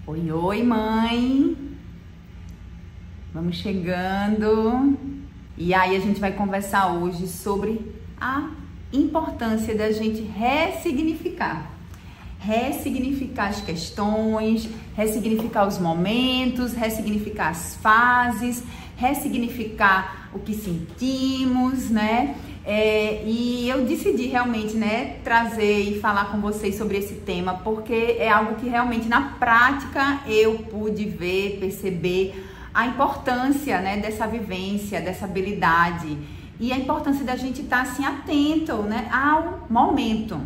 Oi, oi, mãe! Vamos chegando. E aí a gente vai conversar hoje sobre a importância da gente ressignificar. Ressignificar as questões, ressignificar os momentos, ressignificar as fases, ressignificar o que sentimos, né? E eu decidi realmente, né, trazer e falar com vocês sobre esse tema, porque é algo que realmente na prática eu pude ver, perceber a importância, né, dessa vivência, dessa habilidade e a importância da gente estar assim atento, né, ao momento,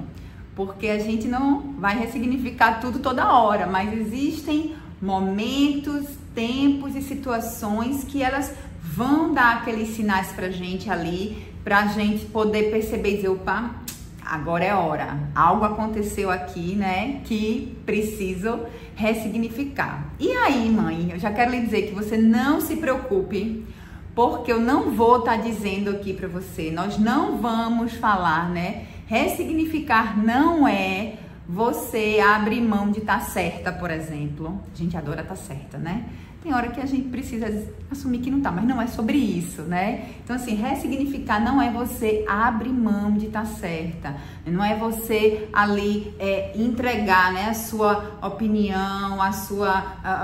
porque a gente não vai ressignificar tudo toda hora, mas existem momentos, tempos e situações que elas vão dar aqueles sinais pra gente ali, pra gente poder perceber e dizer, opa, agora é hora. Algo aconteceu aqui, né, que preciso ressignificar. E aí, mãe, eu já quero lhe dizer que você não se preocupe, porque eu não vou estar dizendo aqui pra você, nós não vamos falar, né, ressignificar não é você abrir mão de estar certa, por exemplo. A gente adora estar certa, né? Tem hora que a gente precisa assumir que não tá, mas não é sobre isso, né? Então, assim, ressignificar não é você abrir mão de estar certa, não é você ali entregar, né, a sua opinião,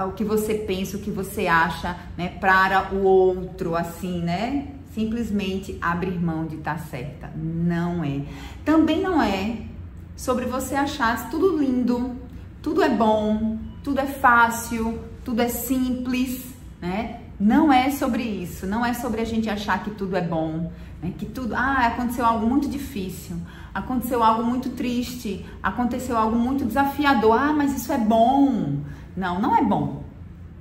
o que você pensa, o que você acha, né, para o outro, assim, né? Simplesmente abrir mão de estar certa. Não é. Também não é sobre você achar tudo lindo, tudo é bom, tudo é fácil, tudo é simples, né? Não é sobre isso, não é sobre a gente achar que tudo é bom, né? Que tudo, aconteceu algo muito difícil, aconteceu algo muito triste, aconteceu algo muito desafiador, mas isso é bom. Não, não é bom,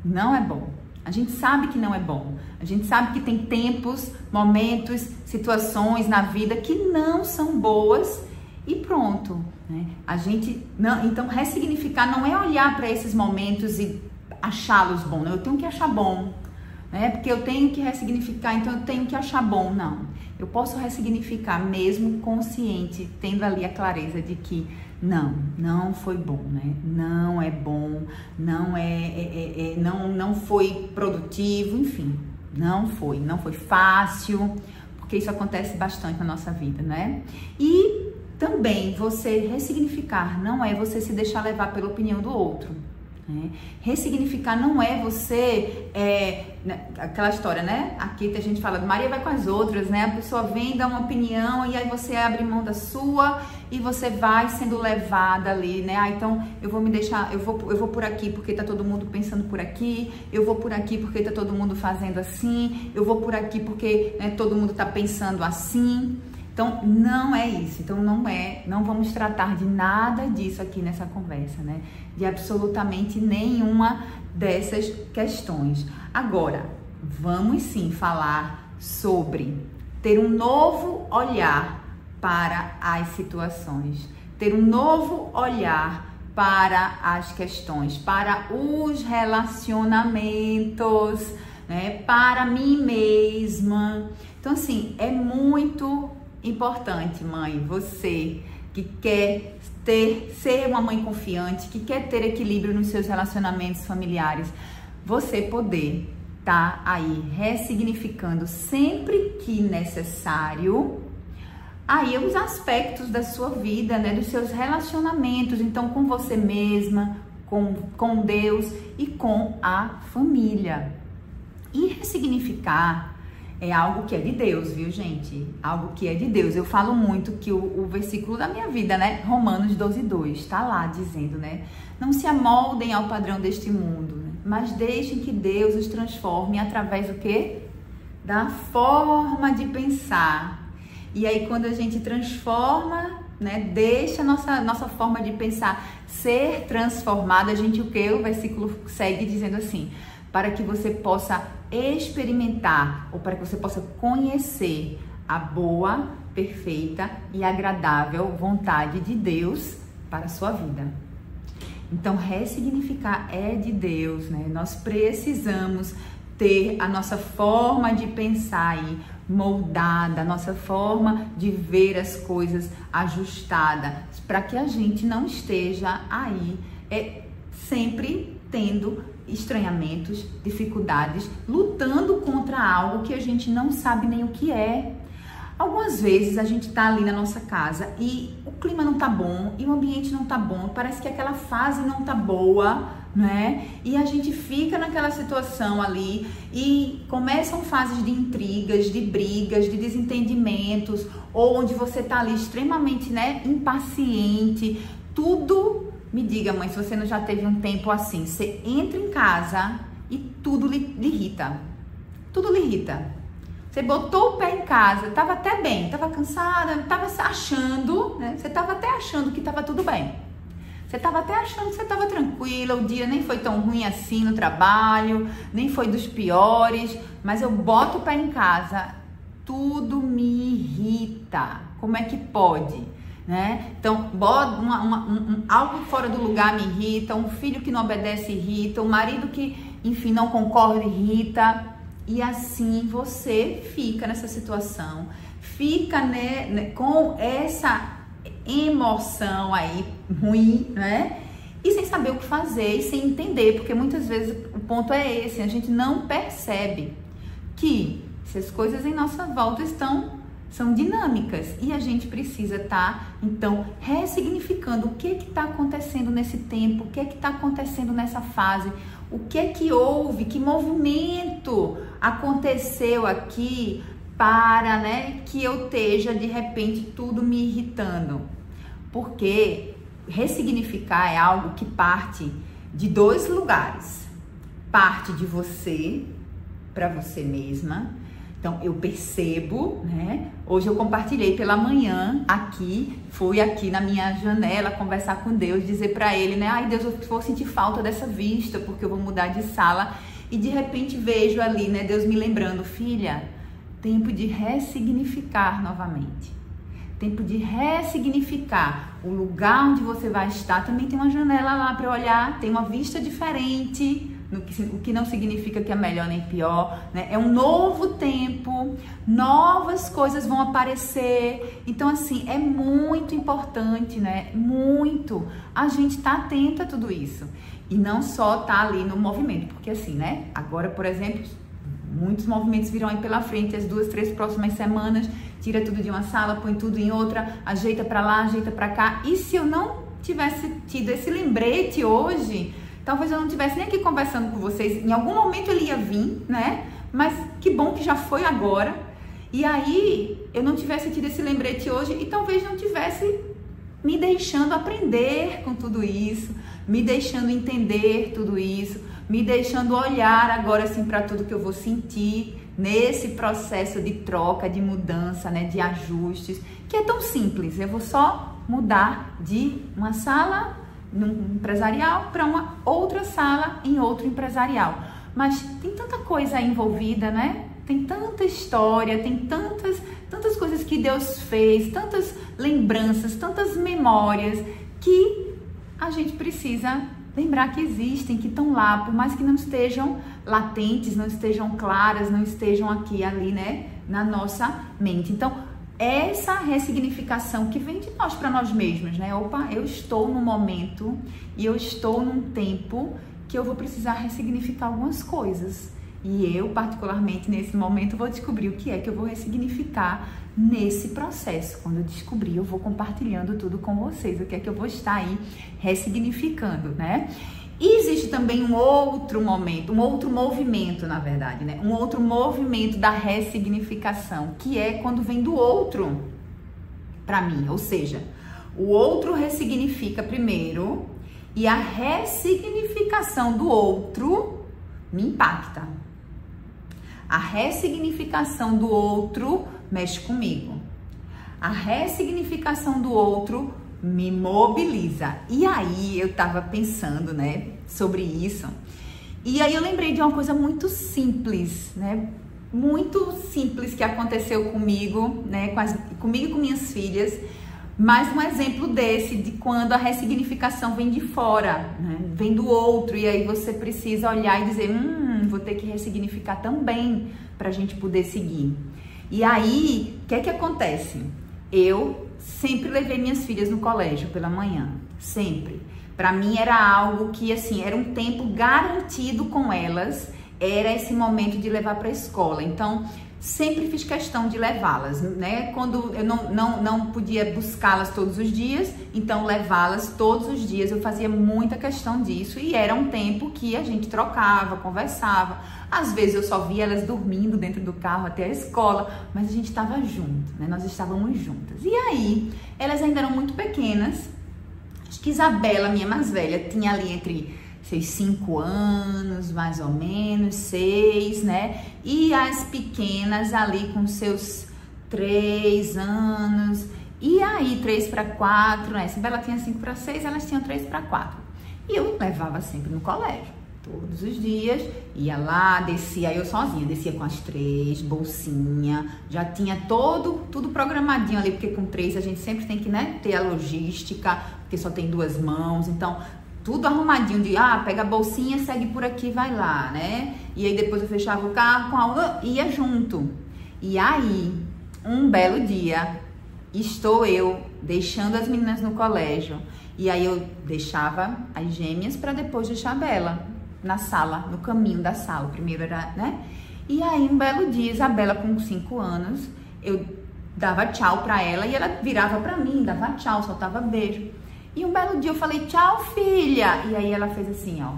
não é bom. A gente sabe que não é bom, a gente sabe que tem tempos, momentos, situações na vida que não são boas e pronto, né? A gente não, então ressignificar não é olhar para esses momentos e achá-los bons, né? Eu tenho que achar bom, né? Porque eu tenho que ressignificar, então eu tenho que achar bom. Não, eu posso ressignificar mesmo consciente, tendo ali a clareza de que não foi bom, né? Não é bom, não foi produtivo, enfim, não foi fácil, porque isso acontece bastante na nossa vida, né? E também você ressignificar não é você se deixar levar pela opinião do outro, né? Ressignificar não é você, aquela história, né? Aqui a gente fala, Maria vai com as outras, né? A pessoa vem, dá uma opinião e aí você abre mão da sua e você vai sendo levada ali, né? Então eu vou me deixar, eu vou por aqui porque tá todo mundo pensando por aqui, eu vou por aqui porque tá todo mundo fazendo assim, eu vou por aqui porque, né, todo mundo tá pensando assim. Então, não é isso. Então, não vamos tratar de nada disso aqui nessa conversa, né? De absolutamente nenhuma dessas questões. Agora, vamos sim falar sobre ter um novo olhar para as situações, ter um novo olhar para as questões, para os relacionamentos, né? Para mim mesma. Então, assim, é muito importante, mãe, você que quer ser uma mãe confiante, que quer ter equilíbrio nos seus relacionamentos familiares, você poder estar aí ressignificando sempre que necessário aí os aspectos da sua vida, né, dos seus relacionamentos, então com você mesma, com Deus e com a família. E ressignificar é algo que é de Deus, viu, gente? Algo que é de Deus. Eu falo muito que o versículo da minha vida, né? Romanos 12:2, tá lá dizendo, né? Não se amoldem ao padrão deste mundo, né? Mas deixem que Deus os transforme através do quê? Da forma de pensar. E aí, quando a gente transforma, né? Deixa a nossa forma de pensar ser transformada, a gente o quê? O versículo segue dizendo assim, para que você possa experimentar ou para que você possa conhecer a boa, perfeita e agradável vontade de Deus para a sua vida. Então, ressignificar é de Deus, né? Nós precisamos ter a nossa forma de pensar aí moldada, a nossa forma de ver as coisas ajustada, para que a gente não esteja aí sempre tendo estranhamentos, dificuldades, lutando contra algo que a gente não sabe nem o que é. Algumas vezes a gente tá ali na nossa casa e o clima não tá bom, e o ambiente não tá bom, parece que aquela fase não tá boa, né? E a gente fica naquela situação ali e começam fases de intrigas, de brigas, de desentendimentos, ou onde você tá ali extremamente, né, impaciente, tudo. Me diga, mãe, se você não já teve um tempo assim, você entra em casa e tudo lhe irrita, tudo lhe irrita. Você botou o pé em casa, tava até bem, tava cansada, tava achando, né? Você tava até achando que tava tudo bem. Você tava até achando que você tava tranquila, o dia nem foi tão ruim assim no trabalho, nem foi dos piores, mas eu boto o pé em casa, tudo me irrita. Como é que pode? Né? Então, algo fora do lugar me irrita, um filho que não obedece irrita, um marido que, enfim, não concorda irrita. E assim você fica nessa situação, fica, né, com essa emoção aí ruim, né? E sem saber o que fazer e sem entender, porque muitas vezes o ponto é esse, a gente não percebe que essas coisas em nossa volta são dinâmicas e a gente precisa estar, então, ressignificando o que está acontecendo nesse tempo, o que está acontecendo nessa fase, o que houve, que movimento aconteceu aqui para, né, que eu esteja, de repente, tudo me irritando. Porque ressignificar é algo que parte de dois lugares. Parte de você, para você mesma. Então, eu percebo, né? Hoje eu compartilhei pela manhã aqui, fui aqui na minha janela conversar com Deus, dizer para Ele, né? Ai, Deus, eu vou sentir falta dessa vista, porque eu vou mudar de sala. E de repente vejo ali, né? Deus me lembrando, filha, tempo de ressignificar novamente. Tempo de ressignificar o lugar onde você vai estar. Também tem uma janela lá para olhar, tem uma vista diferente. O que não significa que é melhor nem pior, né? É um novo tempo, novas coisas vão aparecer. Então, assim, é muito importante, né? Muito a gente tá atenta a tudo isso. E não só tá ali no movimento, porque assim, né? Agora, por exemplo, muitos movimentos virão aí pela frente, as 2, 3 próximas semanas, tira tudo de uma sala, põe tudo em outra, ajeita pra lá, ajeita pra cá. E se eu não tivesse tido esse lembrete hoje, talvez eu não estivesse nem aqui conversando com vocês, em algum momento ele ia vir, né? Mas que bom que já foi agora. E aí eu não tivesse tido esse lembrete hoje e talvez não tivesse me deixando aprender com tudo isso, me deixando entender tudo isso, me deixando olhar agora assim para tudo que eu vou sentir nesse processo de troca, de mudança, né? De ajustes, que é tão simples. Eu vou só mudar de uma sala num empresarial para uma outra sala em outro empresarial. Mas tem tanta coisa envolvida, né? Tem tanta história, tem tantas coisas que Deus fez, tantas lembranças, tantas memórias que a gente precisa lembrar que existem, que estão lá, por mais que não estejam latentes, não estejam claras, não estejam aqui, ali, né? Na nossa mente. Então, essa ressignificação que vem de nós para nós mesmos, né? Opa, eu estou num momento e eu estou num tempo que eu vou precisar ressignificar algumas coisas. E eu, particularmente, nesse momento, vou descobrir o que é que eu vou ressignificar nesse processo. Quando eu descobrir, eu vou compartilhando tudo com vocês, o que é que eu vou estar aí ressignificando, né? E existe também um outro momento, um outro movimento, na verdade, né? Um outro movimento da ressignificação, que é quando vem do outro para mim. Ou seja, o outro ressignifica primeiro e a ressignificação do outro me impacta. A ressignificação do outro mexe comigo. A ressignificação do outro me mobiliza. E aí eu tava pensando, né, sobre isso. E aí eu lembrei de uma coisa muito simples, né? Muito simples que aconteceu comigo, né, comigo e com minhas filhas. Mais um exemplo desse, de quando a ressignificação vem de fora, né? Vem do outro, e aí você precisa olhar e dizer, vou ter que ressignificar também para a gente poder seguir. E aí, o que é que acontece? Eu sempre levei minhas filhas no colégio pela manhã, sempre. Para mim era algo que, assim, era um tempo garantido com elas, era esse momento de levar para a escola. Então, sempre fiz questão de levá-las, né? Quando eu não podia buscá-las todos os dias, então levá-las todos os dias, eu fazia muita questão disso, e era um tempo que a gente trocava, conversava. Às vezes eu só via elas dormindo dentro do carro até a escola, mas a gente estava junto, né? Nós estávamos juntas. E aí, elas ainda eram muito pequenas. Acho que Isabela, minha mais velha, tinha ali entre seus 5 anos, mais ou menos, 6, né? E as pequenas ali com seus 3 anos. E aí, 3 para 4, né? Isabela tinha 5 para 6, elas tinham 3 para 4. E eu levava sempre no colégio. Todos os dias, ia lá, descia eu sozinha, descia com as 3, bolsinha, já tinha tudo programadinho ali, porque com 3 a gente sempre tem que, né, ter a logística, porque só tem 2 mãos, então tudo arrumadinho de, pega a bolsinha, segue por aqui, vai lá, né? E aí depois eu fechava o carro com a ia junto. E aí, um belo dia, estou eu deixando as meninas no colégio, e aí eu deixava as gêmeas para depois deixar a Bela na sala, no caminho da sala. Primeiro era, né? E aí, um belo dia, Isabela com 5 anos, eu dava tchau pra ela e ela virava pra mim, dava tchau, soltava beijo. E um belo dia eu falei, tchau, filha. E aí ela fez assim, ó.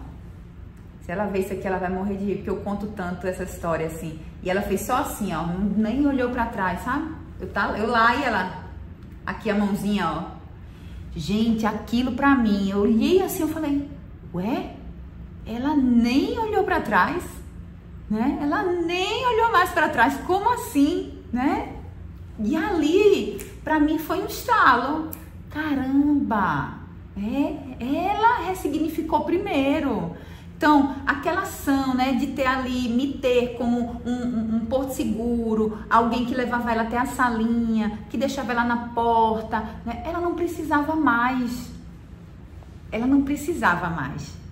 Se ela ver isso aqui, ela vai morrer de rir, porque eu conto tanto essa história assim. E ela fez só assim, ó, nem olhou pra trás, sabe? Eu lá e ela, aqui a mãozinha, ó. Gente, aquilo pra mim, eu olhei assim, eu falei, ué? Ela nem olhou para trás, né? Ela nem olhou mais para trás. Como assim, né? E ali, para mim, foi um estalo. Caramba! Ela ressignificou primeiro. Então, aquela ação, né, de ter ali, me ter como um porto seguro, alguém que levava ela até a salinha, que deixava ela na porta, né? Ela não precisava mais. Ela não precisava mais.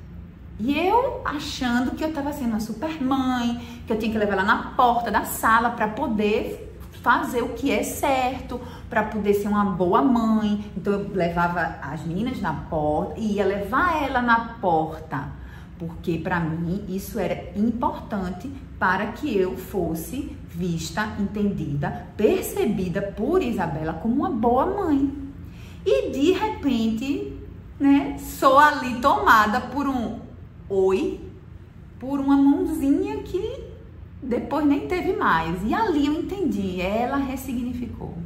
E eu achando que eu estava sendo uma super mãe, que eu tinha que levar ela na porta da sala para poder fazer o que é certo, para poder ser uma boa mãe. Então eu levava as meninas na porta e ia levar ela na porta, porque para mim isso era importante para que eu fosse vista, entendida, percebida por Isabela como uma boa mãe. E de repente, né, sou ali tomada por um oi, por uma mãozinha que depois nem teve mais. E ali eu entendi, ela ressignificou.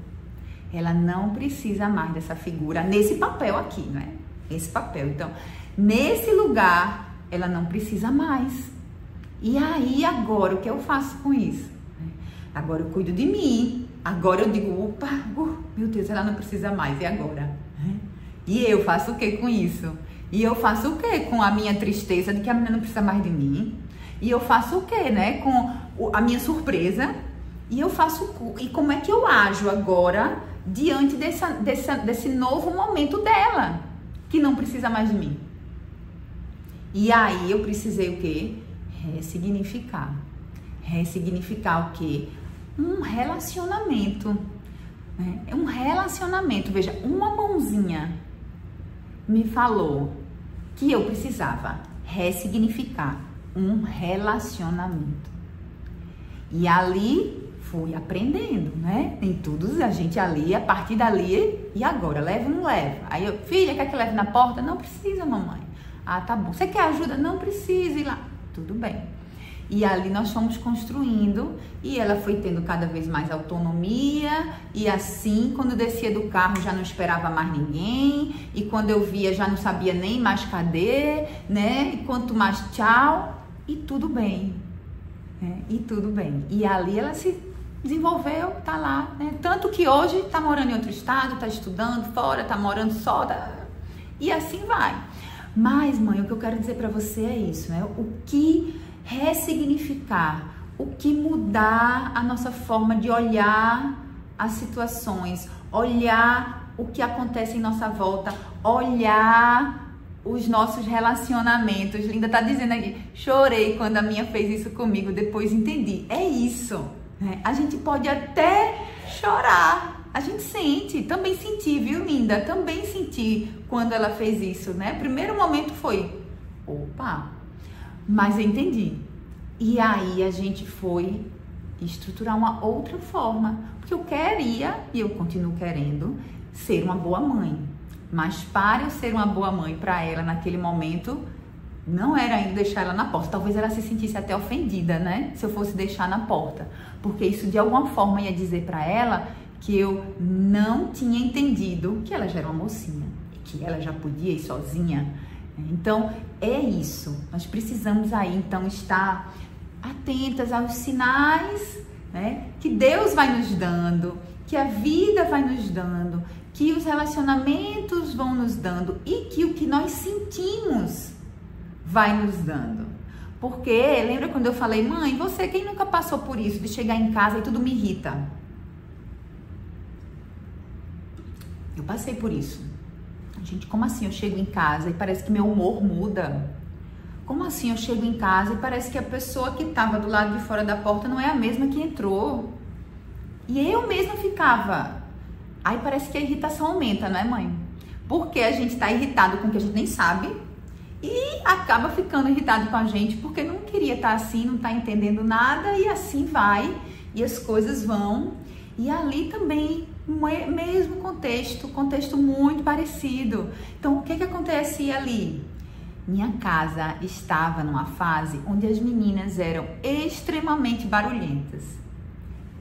Ela não precisa mais dessa figura, nesse papel aqui, né? Esse papel. Então, nesse lugar, ela não precisa mais. E aí, agora, o que eu faço com isso? Agora eu cuido de mim. Agora eu digo, opa, meu Deus, ela não precisa mais. E agora? E eu faço o que com isso? E eu faço o que com a minha tristeza de que a menina não precisa mais de mim? E eu faço o que, né, com a minha surpresa? E eu faço, e como é que eu ajo agora diante desse novo momento dela, que não precisa mais de mim? E aí eu precisei o quê? Ressignificar. Ressignificar o quê? Um relacionamento. Né? É um relacionamento. Veja, uma mãozinha me falou que eu precisava ressignificar um relacionamento. E ali fui aprendendo, né? Tem tudo, a gente ali, a partir dali, e agora? Leva ou não leva? Aí eu, filha, quer que leve na porta? Não precisa, mamãe. Ah, tá bom. Você quer ajuda? Não precisa ir lá. Tudo bem. E ali nós fomos construindo e ela foi tendo cada vez mais autonomia, e assim, quando eu descia do carro já não esperava mais ninguém, e quando eu via já não sabia nem mais cadê, né? E quanto mais tchau, e tudo bem, né? E tudo bem. E ali ela se desenvolveu, tá lá, né? Tanto que hoje tá morando em outro estado, tá estudando fora, tá morando só, e assim vai. Mas, mãe, o que eu quero dizer pra você é isso, né? O que ressignificar, o que mudar a nossa forma de olhar as situações, olhar o que acontece em nossa volta, olhar os nossos relacionamentos. Linda tá dizendo aqui, chorei quando a minha fez isso comigo, depois entendi. É isso, né? A gente pode até chorar, A gente sente, também senti, viu, linda? Também senti quando ela fez isso, né? Primeiro momento foi, opa, mas eu entendi. E aí a gente foi estruturar uma outra forma, porque eu queria, e eu continuo querendo, ser uma boa mãe. Mas para eu ser uma boa mãe para ela naquele momento, não era ainda deixar ela na porta. Talvez ela se sentisse até ofendida, né? Se eu fosse deixar na porta. Porque isso de alguma forma ia dizer para ela que eu não tinha entendido que ela já era uma mocinha e que ela já podia ir sozinha. Então, é isso. Nós precisamos aí, então, estar atentas aos sinais, né, que Deus vai nos dando, que a vida vai nos dando, que os relacionamentos vão nos dando e que o que nós sentimos vai nos dando. Porque, lembra quando eu falei, mãe, você, quem nunca passou por isso, de chegar em casa e tudo me irrita? Eu passei por isso. Gente, como assim eu chego em casa e parece que meu humor muda? Como assim eu chego em casa e parece que a pessoa que estava do lado de fora da porta não é a mesma que entrou? E eu mesma ficava. Aí parece que a irritação aumenta, não é, mãe? Porque a gente está irritado com o que a gente nem sabe e acaba ficando irritado com a gente porque não queria estar assim, não está entendendo nada e assim vai e as coisas vão. E ali também, mesmo contexto muito parecido. Então, o que acontece ali? Minha casa estava numa fase onde as meninas eram extremamente barulhentas.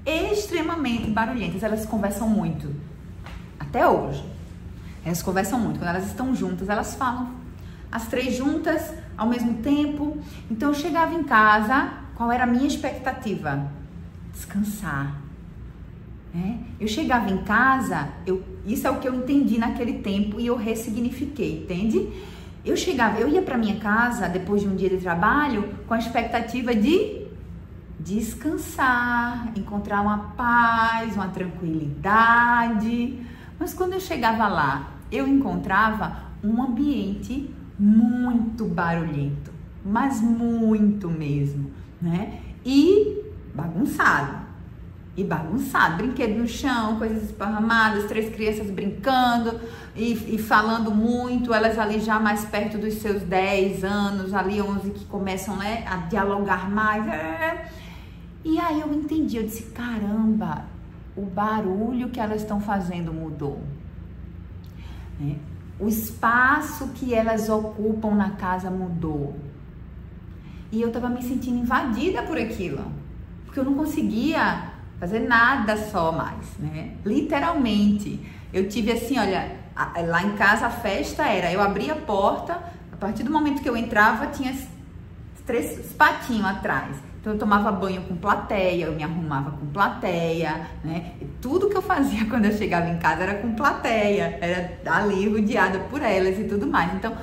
Extremamente barulhentas. Elas conversam muito. Até hoje. Elas conversam muito. Quando elas estão juntas, elas falam as três juntas ao mesmo tempo. Então, eu chegava em casa, qual era a minha expectativa? Descansar. Eu chegava em casa, isso é o que eu entendi naquele tempo e eu ressignifiquei, entende? Eu ia para minha casa depois de um dia de trabalho com a expectativa de descansar, encontrar uma paz, uma tranquilidade. Mas quando eu chegava lá, eu encontrava um ambiente muito barulhento, mas muito mesmo, né? E bagunçado. Brinquedo no chão, coisas esparramadas, 3 crianças brincando e falando muito, elas ali já mais perto dos seus 10 anos, ali 11 que começam, né, a dialogar mais. E aí eu entendi, eu disse, caramba, o barulho que elas estão fazendo mudou. O espaço que elas ocupam na casa mudou. E eu tava me sentindo invadida por aquilo, porque eu não conseguia fazer nada só mais, né? Literalmente. Eu tive assim, olha, lá em casa a festa era, eu abria a porta, a partir do momento que eu entrava, tinha 3 patinhos atrás. Então eu tomava banho com plateia, eu me arrumava com plateia, né? E tudo que eu fazia quando eu chegava em casa era com plateia, era ali rodeada por elas e tudo mais. Então,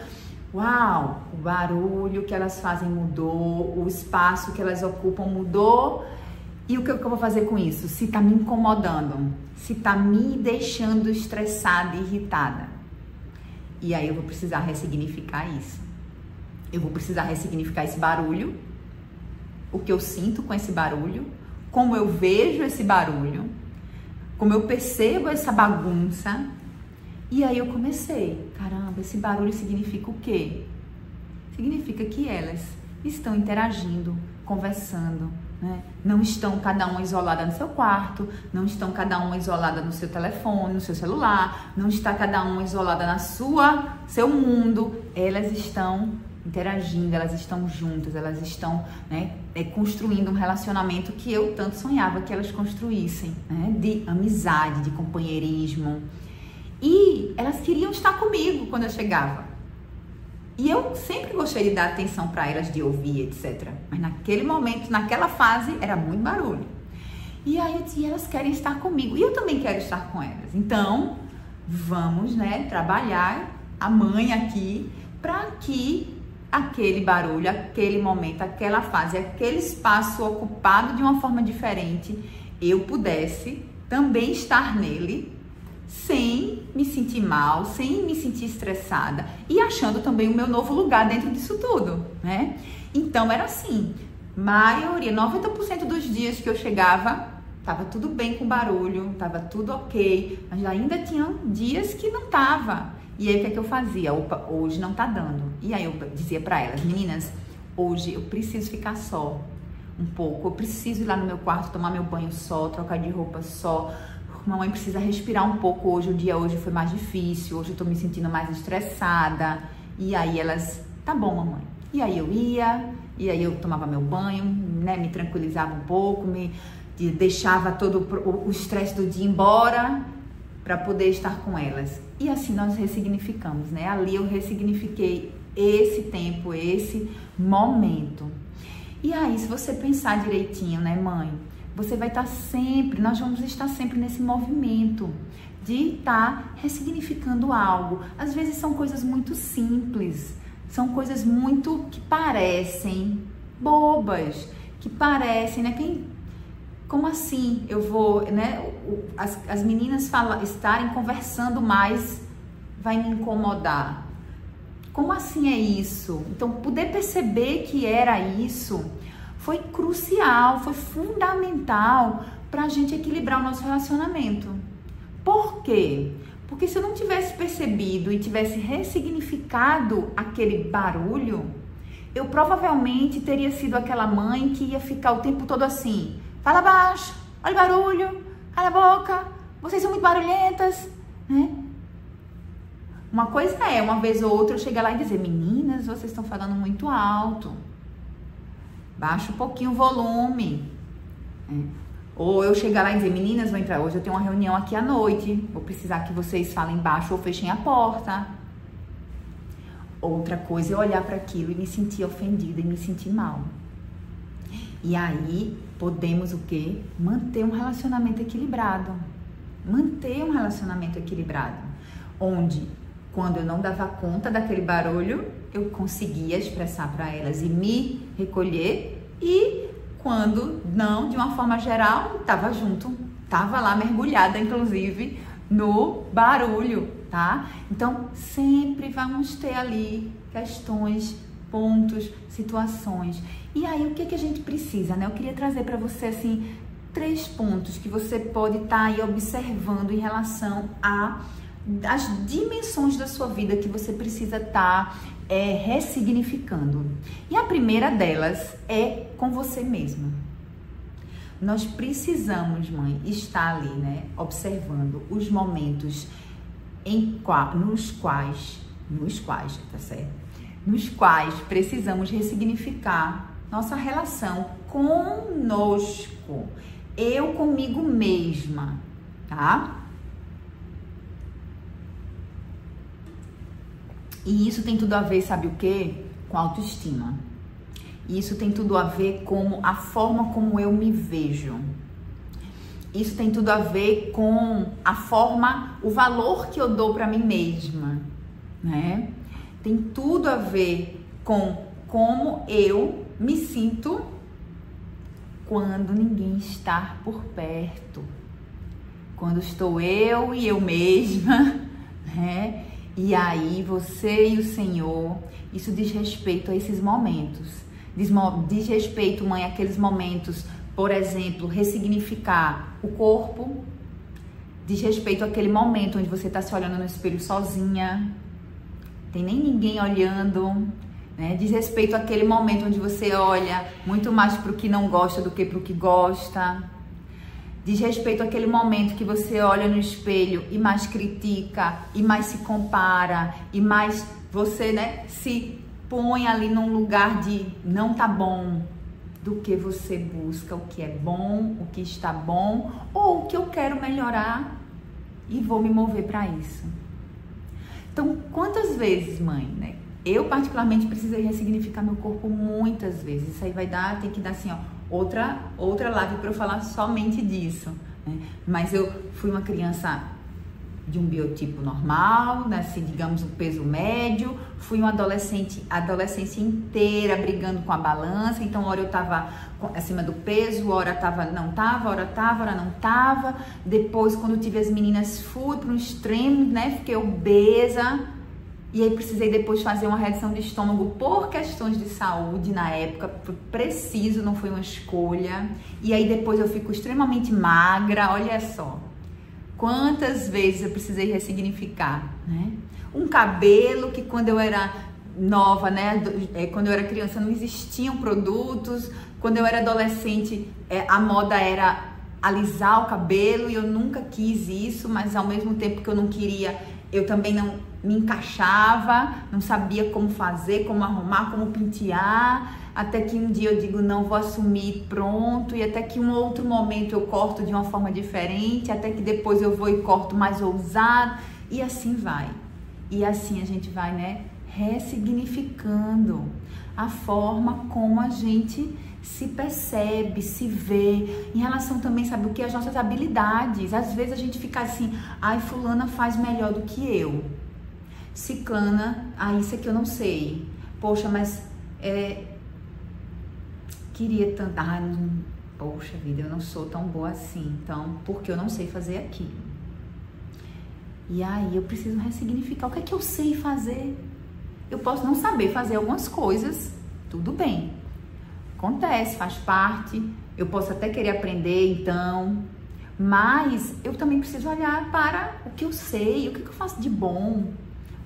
uau, o barulho que elas fazem mudou, o espaço que elas ocupam mudou. E o que eu vou fazer com isso? Se tá me incomodando, se tá me deixando estressada e irritada. E aí eu vou precisar ressignificar isso. Eu vou precisar ressignificar esse barulho, o que eu sinto com esse barulho, como eu vejo esse barulho, como eu percebo essa bagunça. E aí eu comecei, caramba, esse barulho significa o quê? Significa que elas estão interagindo, conversando, né? Não estão cada uma isolada no seu quarto, não estão cada uma isolada no seu telefone, no seu celular, não está cada uma isolada na seu mundo. Elas estão interagindo, elas estão juntas, elas estão, né, construindo um relacionamento que eu tanto sonhava que elas construíssem, né, de amizade, de companheirismo. E elas queriam estar comigo quando eu chegava. E eu sempre gostei de dar atenção para elas, de ouvir, etc. Mas naquele momento, naquela fase, era muito barulho. E aí eu disse, elas querem estar comigo. E eu também quero estar com elas. Então, vamos, né, trabalhar a mãe aqui para que aquele barulho, aquele momento, aquela fase, aquele espaço ocupado de uma forma diferente, eu pudesse também estar nele, sem me sentir mal, sem me sentir estressada e achando também o meu novo lugar dentro disso tudo, né? Então era assim, maioria, 90% dos dias que eu chegava, tava tudo bem com o barulho, tava tudo ok, mas ainda tinham dias que não tava. E aí o que é que eu fazia? Opa, hoje não tá dando. E aí eu dizia para elas, meninas, hoje eu preciso ficar só um pouco, eu preciso ir lá no meu quarto, tomar meu banho só, trocar de roupa só. Mamãe precisa respirar um pouco hoje, o dia hoje foi mais difícil, hoje eu tô me sentindo mais estressada. E aí elas, tá bom, mamãe. E aí eu ia, e aí eu tomava meu banho, né, me tranquilizava um pouco, me deixava todo o estresse do dia embora para poder estar com elas. E assim nós ressignificamos, né? Ali eu ressignifiquei esse tempo, esse momento. E aí, se você pensar direitinho, né, mãe? Você vai estar sempre, nós vamos estar sempre nesse movimento de estar ressignificando algo. Às vezes são coisas muito simples, são coisas muito que parecem bobas, que parecem, né? Como assim eu vou, né? As meninas estarem conversando mais vai me incomodar. Como assim é isso? Então, poder perceber que era isso foi crucial, foi fundamental para a gente equilibrar o nosso relacionamento. Por quê? Porque se eu não tivesse percebido e tivesse ressignificado aquele barulho, eu provavelmente teria sido aquela mãe que ia ficar o tempo todo assim, fala baixo, olha o barulho, cala a boca, vocês são muito barulhentas, né? Uma coisa é, uma vez ou outra, eu chegar lá e dizer, meninas, vocês estão falando muito alto, baixa um pouquinho o volume. Ou eu chegar lá e dizer, meninas, vou entrar hoje, eu tenho uma reunião aqui à noite, vou precisar que vocês falem baixo ou fechem a porta. Outra coisa é olhar para aquilo e me sentir ofendida e me sentir mal. E aí, podemos o quê? Manter um relacionamento equilibrado. Manter um relacionamento equilibrado. Onde, quando eu não dava conta daquele barulho, eu conseguia expressar para elas e me recolher. E quando não, de uma forma geral, estava junto. Estava lá mergulhada, inclusive, no barulho, tá? Então, sempre vamos ter ali questões, pontos, situações. E aí, o que que a gente precisa, né? Eu queria trazer para você, assim, 3 pontos que você pode estar aí observando em relação às dimensões da sua vida que você precisa estar ressignificando. E a primeira delas é com você mesma. Nós precisamos, mãe, estar ali, né, observando os momentos nos quais, tá certo? Nos quais precisamos ressignificar nossa relação conosco, eu comigo mesma, tá? E isso tem tudo a ver, sabe o quê? Com autoestima. Isso tem tudo a ver com a forma como eu me vejo. Isso tem tudo a ver com a forma, o valor que eu dou para mim mesma, né? Tem tudo a ver com como eu me sinto quando ninguém está por perto. Quando estou eu e eu mesma, né? E aí você e o Senhor, isso diz respeito a esses momentos. Diz respeito, mãe, àqueles momentos, por exemplo, ressignificar o corpo. Diz respeito àquele momento onde você está se olhando no espelho sozinha, tem nem ninguém olhando, né? Diz respeito àquele momento onde você olha muito mais para o que não gosta do que para o que gosta. Diz respeito àquele momento que você olha no espelho e mais critica, e mais se compara, e mais você, né, se põe ali num lugar de não tá bom, do que você busca o que é bom, o que está bom, ou o que eu quero melhorar e vou me mover para isso. Então, quantas vezes, mãe, né? Eu particularmente precisei ressignificar meu corpo muitas vezes. Isso aí tem que dar assim, ó, outra live para eu falar somente disso, né? Mas eu fui uma criança de um biotipo normal, nasci, digamos, um peso médio, fui uma adolescência inteira brigando com a balança, então hora eu tava acima do peso, hora não tava, depois quando tive as meninas fui para um extremo, né, fiquei obesa, E aí precisei depois fazer uma redução de estômago por questões de saúde na época, foi preciso, não foi uma escolha. E aí depois eu fico extremamente magra, olha só. Quantas vezes eu precisei ressignificar, né? Um cabelo que quando eu era nova, né? Quando eu era criança não existiam produtos. Quando eu era adolescente, a moda era alisar o cabelo e eu nunca quis isso, mas ao mesmo tempo que eu não queria, eu também não me encaixava, não sabia como fazer, como arrumar, como pentear, até que um dia eu digo, não, vou assumir, pronto, e até que um outro momento eu corto de uma forma diferente, até que depois eu vou e corto mais ousado, e assim vai. E assim a gente vai, né, ressignificando a forma como a gente se percebe, se vê, em relação também, sabe o que? As nossas habilidades. Às vezes a gente fica assim, ai, fulana faz melhor do que eu. Ciclana, isso aqui eu não sei. Poxa, mas queria tanto, poxa vida, eu não sou tão boa assim, então, porque eu não sei fazer aquilo. E aí eu preciso ressignificar, o que é que eu sei fazer? Eu posso não saber fazer algumas coisas, tudo bem. Acontece, faz parte, eu posso até querer aprender, então, mas eu também preciso olhar para o que eu sei, o que eu faço de bom,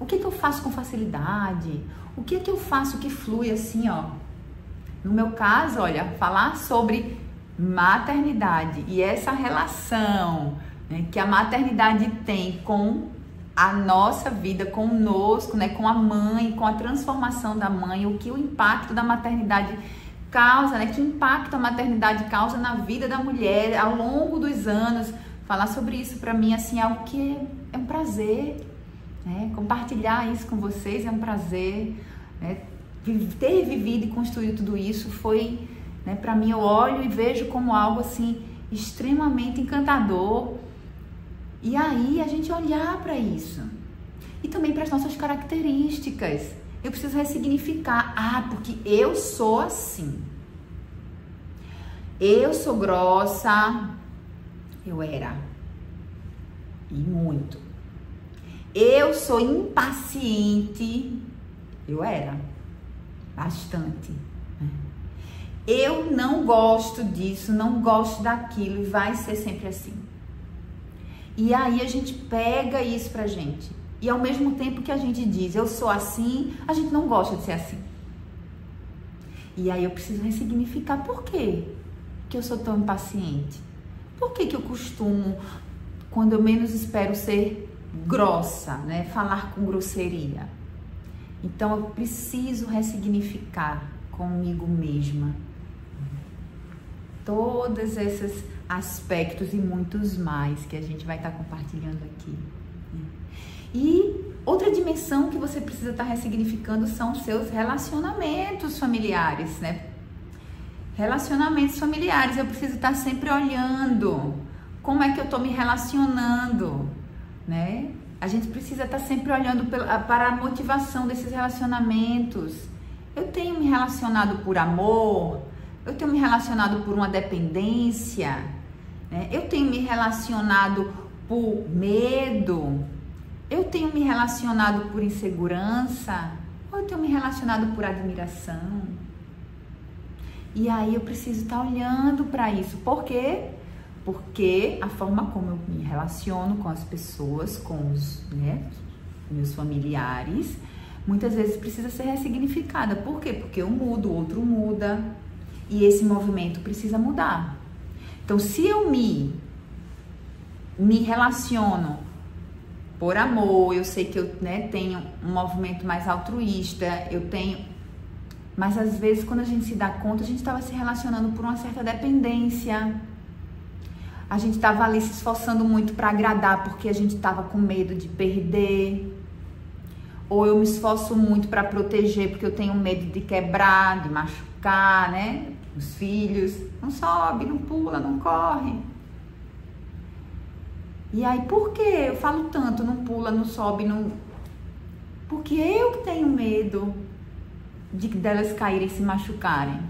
o que eu faço com facilidade, o que eu faço que flui assim, ó. No meu caso, olha, falar sobre maternidade e essa relação, né, que a maternidade tem com a nossa vida, conosco, né, com a mãe, com a transformação da mãe, o que o impacto da maternidade causa, né? Que impacto a maternidade causa na vida da mulher ao longo dos anos. Falar sobre isso para mim assim é algo que é um prazer, né? Compartilhar isso com vocês é um prazer, né? Ter vivido e construído tudo isso foi, né? Para mim eu olho e vejo como algo assim extremamente encantador. E aí a gente olhar para isso e também para as nossas características. Eu preciso ressignificar, porque eu sou assim. Eu sou grossa, eu era, e muito. Eu sou impaciente, eu era, bastante. Eu não gosto disso, não gosto daquilo, e vai ser sempre assim. E aí a gente pega isso pra gente. E ao mesmo tempo que a gente diz, eu sou assim, a gente não gosta de ser assim. E aí eu preciso ressignificar por quê que eu sou tão impaciente. Por que eu costumo, quando eu menos espero, ser grossa, né? Falar com grosseria. Então eu preciso ressignificar comigo mesma todos esses aspectos e muitos mais que a gente vai estar compartilhando aqui. E outra dimensão que você precisa estar ressignificando são os seus relacionamentos familiares, né? Relacionamentos familiares, eu preciso estar sempre olhando como é que eu estou me relacionando, né? A gente precisa estar sempre olhando para a motivação desses relacionamentos. Eu tenho me relacionado por amor, eu tenho me relacionado por uma dependência, né? Eu tenho me relacionado por medo, eu tenho me relacionado por insegurança, ou eu tenho me relacionado por admiração. E aí eu preciso estar olhando para isso. Por quê? Porque a forma como eu me relaciono com as pessoas, com os, né, meus familiares, muitas vezes precisa ser ressignificada. Por quê? Porque eu mudo, o outro muda, e esse movimento precisa mudar. Então, se eu me relaciono por amor, eu sei que eu, né, tenho um movimento mais altruísta, eu tenho... Mas às vezes, quando a gente se dá conta, a gente estava se relacionando por uma certa dependência. A gente estava ali se esforçando muito para agradar porque a gente estava com medo de perder. Ou eu me esforço muito para proteger porque eu tenho medo de quebrar, de machucar, né? Os filhos. Não sobe, não pula, não corre. E aí, por que eu falo tanto, não pula, não sobe, não... Porque eu que tenho medo delas caírem e se machucarem.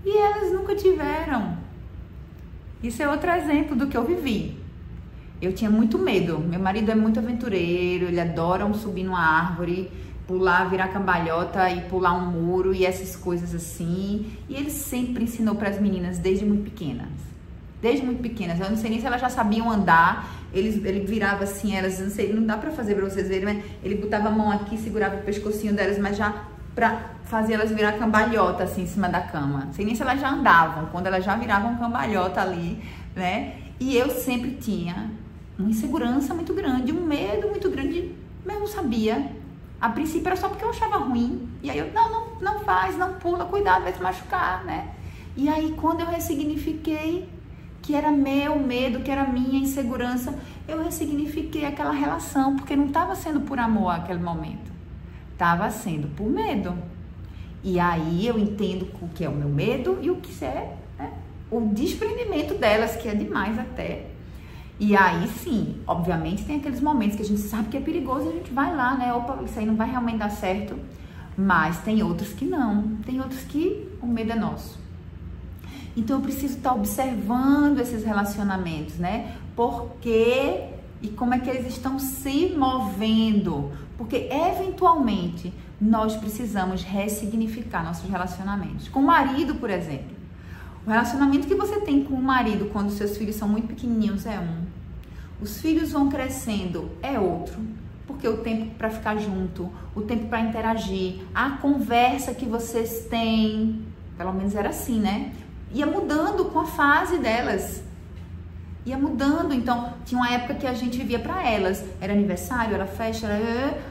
E elas nunca tiveram. Isso é outro exemplo do que eu vivi. Eu tinha muito medo. Meu marido é muito aventureiro, ele adora subir numa árvore, pular, virar cambalhota e pular um muro e essas coisas assim. E ele sempre ensinou para as meninas desde muito pequenas. Desde muito pequenas. Eu não sei nem se elas já sabiam andar. Ele virava assim, elas, não sei, não dá pra fazer pra vocês verem, mas ele botava a mão aqui, segurava o pescocinho delas, mas já pra fazer elas virar cambalhota assim em cima da cama. Não sei nem se elas já andavam, quando elas já viravam cambalhota ali, né? E eu sempre tinha uma insegurança muito grande, um medo muito grande, mas eu não sabia. A princípio era só porque eu achava ruim. E aí eu, não faz, não pula, cuidado, vai se machucar, né? E aí quando eu ressignifiquei que era meu medo, que era minha insegurança, eu ressignifiquei aquela relação, porque não estava sendo por amor aquele momento, estava sendo por medo. E aí eu entendo o que é o meu medo e o que é, né, o desprendimento delas, que é demais até. E aí sim, obviamente tem aqueles momentos que a gente sabe que é perigoso e a gente vai lá, né, opa, isso aí não vai realmente dar certo, mas tem outros que não, tem outros que o medo é nosso. Então eu preciso estar observando esses relacionamentos, né? Por quê e como é que eles estão se movendo? Porque eventualmente nós precisamos ressignificar nossos relacionamentos. Com o marido, por exemplo. O relacionamento que você tem com o marido quando seus filhos são muito pequenininhos é um. Os filhos vão crescendo é outro. Porque o tempo para ficar junto, o tempo para interagir, a conversa que vocês têm, pelo menos era assim, né? Ia mudando com a fase delas. Ia mudando. Então, tinha uma época que a gente vivia para elas. Era aniversário, era festa, era...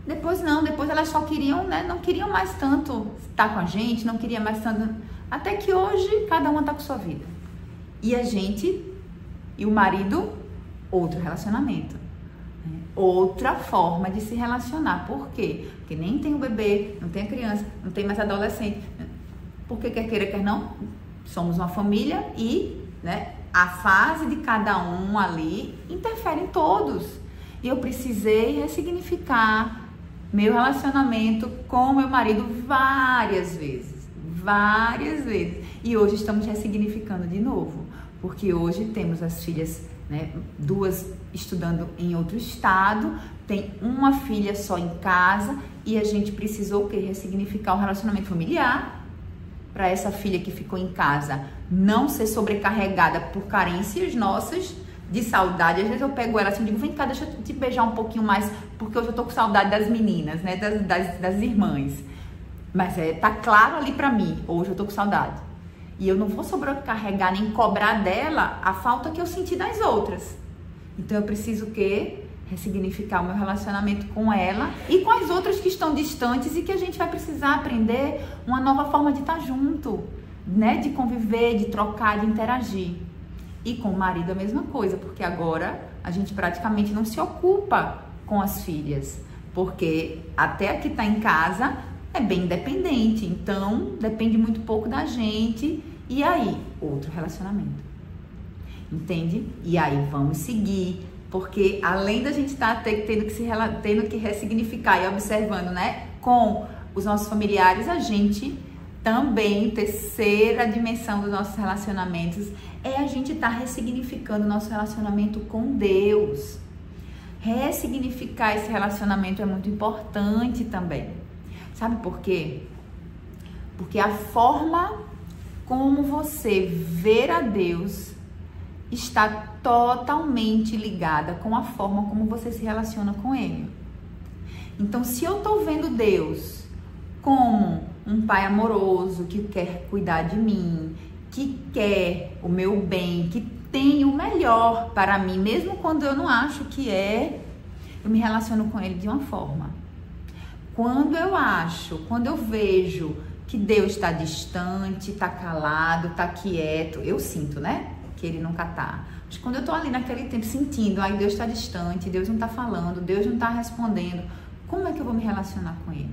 Depois não, depois elas só queriam, né? Não queriam mais tanto estar com a gente, não queria mais tanto... Até que hoje, cada uma tá com sua vida. E a gente, e o marido, outro relacionamento. Outra forma de se relacionar. Por quê? Porque nem tem o bebê, não tem a criança, não tem mais adolescente... Porque quer queira, quer não, somos uma família e, né, a fase de cada um ali interfere em todos. E eu precisei ressignificar meu relacionamento com meu marido várias vezes. E hoje estamos ressignificando de novo, porque hoje temos as filhas, né, duas estudando em outro estado, tem uma filha só em casa e a gente precisou o quê? Ressignificar o relacionamento familiar, para essa filha que ficou em casa não ser sobrecarregada por carências nossas de saudade. Às vezes eu pego ela assim e digo, vem cá, deixa eu te beijar um pouquinho mais, porque hoje eu tô com saudade das meninas, né, das irmãs. Mas tá claro ali pra mim, hoje eu tô com saudade. E eu não vou sobrecarregar nem cobrar dela a falta que eu senti das outras. Então eu preciso o quê? Ressignificar o meu relacionamento com ela e com as outras que estão distantes e que a gente vai precisar aprender uma nova forma de estar junto, né? De conviver, de trocar, de interagir. E com o marido a mesma coisa, porque agora a gente praticamente não se ocupa com as filhas, porque até a que está em casa é bem independente, então depende muito pouco da gente. E aí, outro relacionamento, entende? E aí vamos seguir. Porque além da gente estar tendo que ressignificar e observando, né, com os nossos familiares, a gente também, terceira dimensão dos nossos relacionamentos, é a gente estar ressignificando o nosso relacionamento com Deus. Ressignificar esse relacionamento é muito importante também. Sabe por quê? Porque a forma como você vê a Deus está totalmente ligada com a forma como você se relaciona com Ele. Então, se eu tô vendo Deus como um pai amoroso, que quer cuidar de mim, que quer o meu bem, que tem o melhor para mim, mesmo quando eu não acho que é, eu me relaciono com Ele de uma forma. Quando eu vejo que Deus está distante, está calado, está quieto, eu sinto, né? Que Ele nunca tá. Mas quando eu tô ali naquele tempo sentindo, aí Deus está distante, Deus não tá falando, Deus não tá respondendo, como é que eu vou me relacionar com Ele?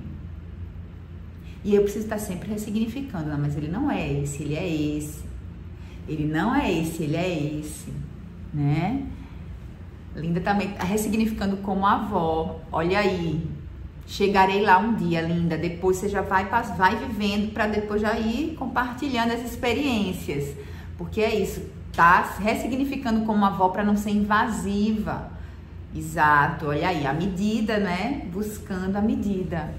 E eu preciso estar sempre ressignificando, não, mas Ele não é esse, Ele é esse. Ele não é esse, Ele é esse, né? Linda também tá ressignificando como avó. Olha aí, chegarei lá um dia, linda. Depois você já vai vivendo para depois já ir compartilhando as experiências, porque é isso. Tá ressignificando como avó para não ser invasiva, Exato, olha aí, a medida, né? Buscando a medida.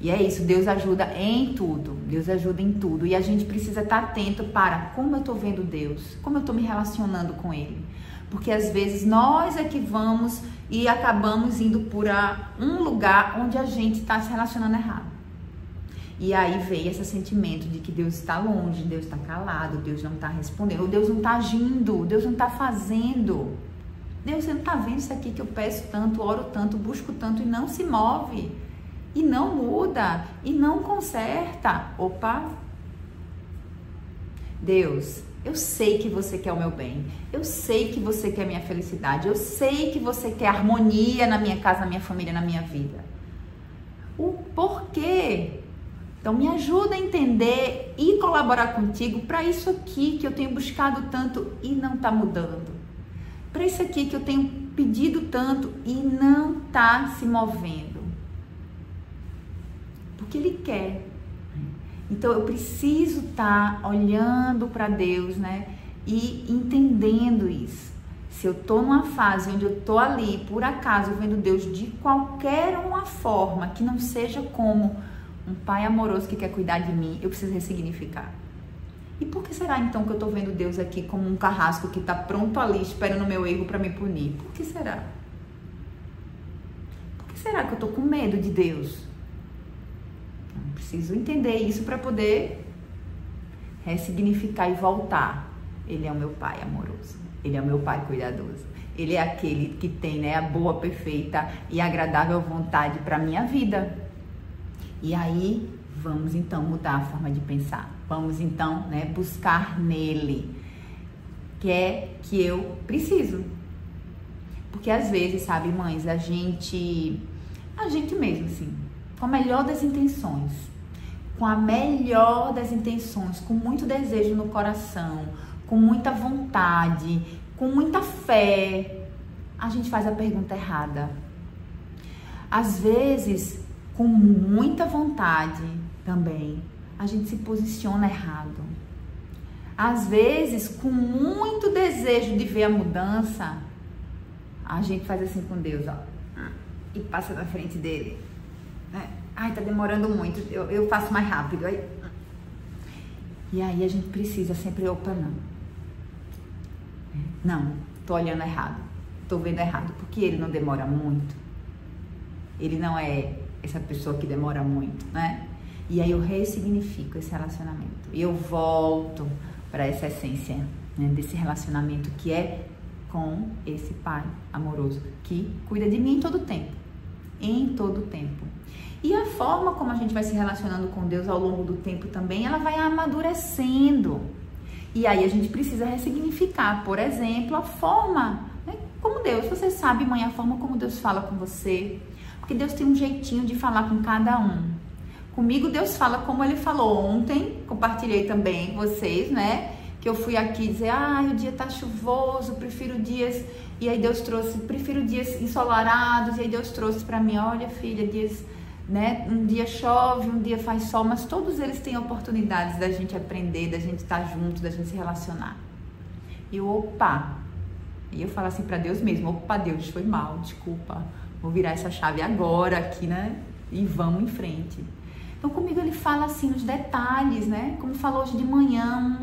E é isso, Deus ajuda em tudo, Deus ajuda em tudo. E a gente precisa estar atento para como eu tô vendo Deus, como eu tô me relacionando com Ele. Porque às vezes nós é que vamos e acabamos indo por um lugar onde a gente está se relacionando errado. E aí vem esse sentimento de que Deus está longe, Deus está calado, Deus não está respondendo, ou Deus não está agindo, Deus não está fazendo. Deus, você não está vendo isso aqui que eu peço tanto, oro tanto, busco tanto e não se move, e não muda, e não conserta. Opa! Deus, eu sei que você quer o meu bem, eu sei que você quer a minha felicidade, eu sei que você quer harmonia na minha casa, na minha família, na minha vida. O porquê? Então me ajuda a entender e colaborar contigo para isso aqui que eu tenho buscado tanto e não está mudando. Para isso aqui que eu tenho pedido tanto e não está se movendo. Porque Ele quer. Então eu preciso estar olhando para Deus, né? E entendendo isso. Se eu estou numa fase onde eu estou ali, por acaso, vendo Deus de qualquer uma forma, que não seja como um pai amoroso que quer cuidar de mim, eu preciso ressignificar. E por que será então que eu estou vendo Deus aqui como um carrasco que está pronto ali, esperando o meu erro para me punir? Por que será? Por que será que eu estou com medo de Deus? Eu preciso entender isso para poder ressignificar e voltar. Ele é o meu pai amoroso. Ele é o meu pai cuidadoso. Ele é aquele que tem, né, a boa, perfeita e agradável vontade para a minha vida. E aí, vamos então mudar a forma de pensar. Vamos então, né, buscar nele, que é que eu preciso. Porque às vezes, sabe, mães, a gente mesmo, assim, com a melhor das intenções, com muito desejo no coração, com muita vontade, com muita fé, a gente faz a pergunta errada. Às vezes, com muita vontade também, a gente se posiciona errado. Às vezes, com muito desejo de ver a mudança, a gente faz assim com Deus, ó, e passa na frente dele. Ai, tá demorando muito, eu faço mais rápido. Aí. E aí a gente precisa sempre, opa, não, tô olhando errado, tô vendo errado, porque ele não demora muito. Ele não é essa pessoa que demora muito, né? E aí eu ressignifico esse relacionamento. E eu volto para essa essência, né, desse relacionamento que é com esse pai amoroso que cuida de mim em todo tempo. Em todo tempo. E a forma como a gente vai se relacionando com Deus ao longo do tempo também, ela vai amadurecendo. E aí a gente precisa ressignificar, por exemplo, a forma, né, como Deus. Você sabe, mãe, a forma como Deus fala com você. Porque Deus tem um jeitinho de falar com cada um. Comigo Deus fala como Ele falou ontem, compartilhei também com vocês, né? Que eu fui aqui dizer, o dia tá chuvoso, prefiro dias... E aí Deus trouxe, prefiro dias ensolarados, e aí Deus trouxe para mim, olha filha, dias, né? Um dia chove, um dia faz sol, mas todos eles têm oportunidades da gente aprender, da gente estar junto, da gente se relacionar. E eu, e eu falo assim para Deus mesmo, opa, Deus, foi mal, desculpa, vou virar essa chave agora aqui, né? E vamos em frente. Então comigo Ele fala assim nos detalhes, né? Como falou hoje de manhã,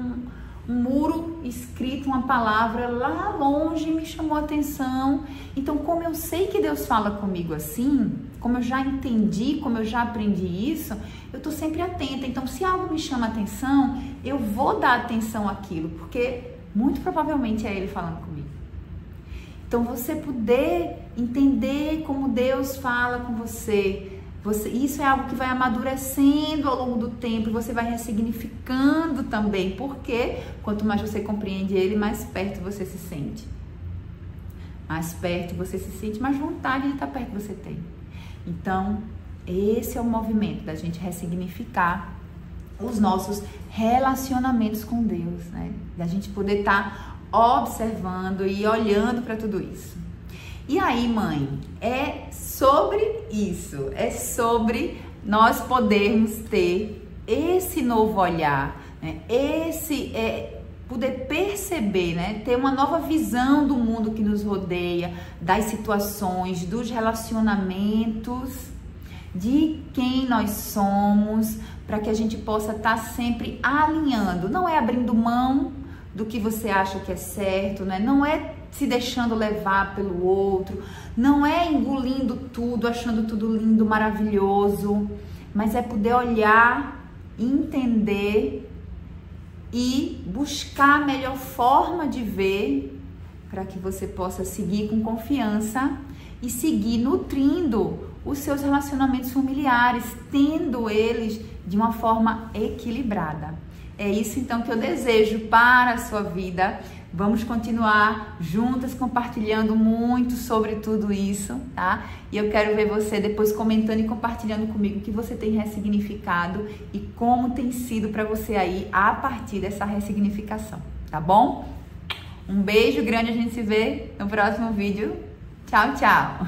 um muro escrito, uma palavra lá longe me chamou a atenção. Então, como eu sei que Deus fala comigo assim, como eu já entendi, como eu já aprendi isso, eu tô sempre atenta. Então, se algo me chama a atenção, eu vou dar atenção àquilo, porque muito provavelmente é Ele falando comigo. Então, você poder entender como Deus fala com você, isso é algo que vai amadurecendo ao longo do tempo, você vai ressignificando também, porque quanto mais você compreende Ele, mais perto você se sente. Mais perto você se sente, mais vontade de estar perto você tem. Então, esse é o movimento da gente ressignificar os nossos relacionamentos com Deus, né? Da gente poder estar observando e olhando para tudo isso. E aí, mãe, é sobre isso, é sobre nós podermos ter esse novo olhar, né? poder perceber, né? Ter uma nova visão do mundo que nos rodeia, das situações, dos relacionamentos, de quem nós somos, para que a gente possa estar sempre alinhando. Não é abrindo mão do que você acha que é certo, né? Não é se deixando levar pelo outro, não é engolindo tudo, achando tudo lindo, maravilhoso, mas é poder olhar, entender e buscar a melhor forma de ver para que você possa seguir com confiança e seguir nutrindo os seus relacionamentos familiares, tendo eles de uma forma equilibrada. É isso então que eu desejo para a sua vida. Vamos continuar juntas compartilhando muito sobre tudo isso, tá? E eu quero ver você depois comentando e compartilhando comigo o que você tem ressignificado e como tem sido para você aí a partir dessa ressignificação, tá bom? Um beijo grande, a gente se vê no próximo vídeo. Tchau, tchau!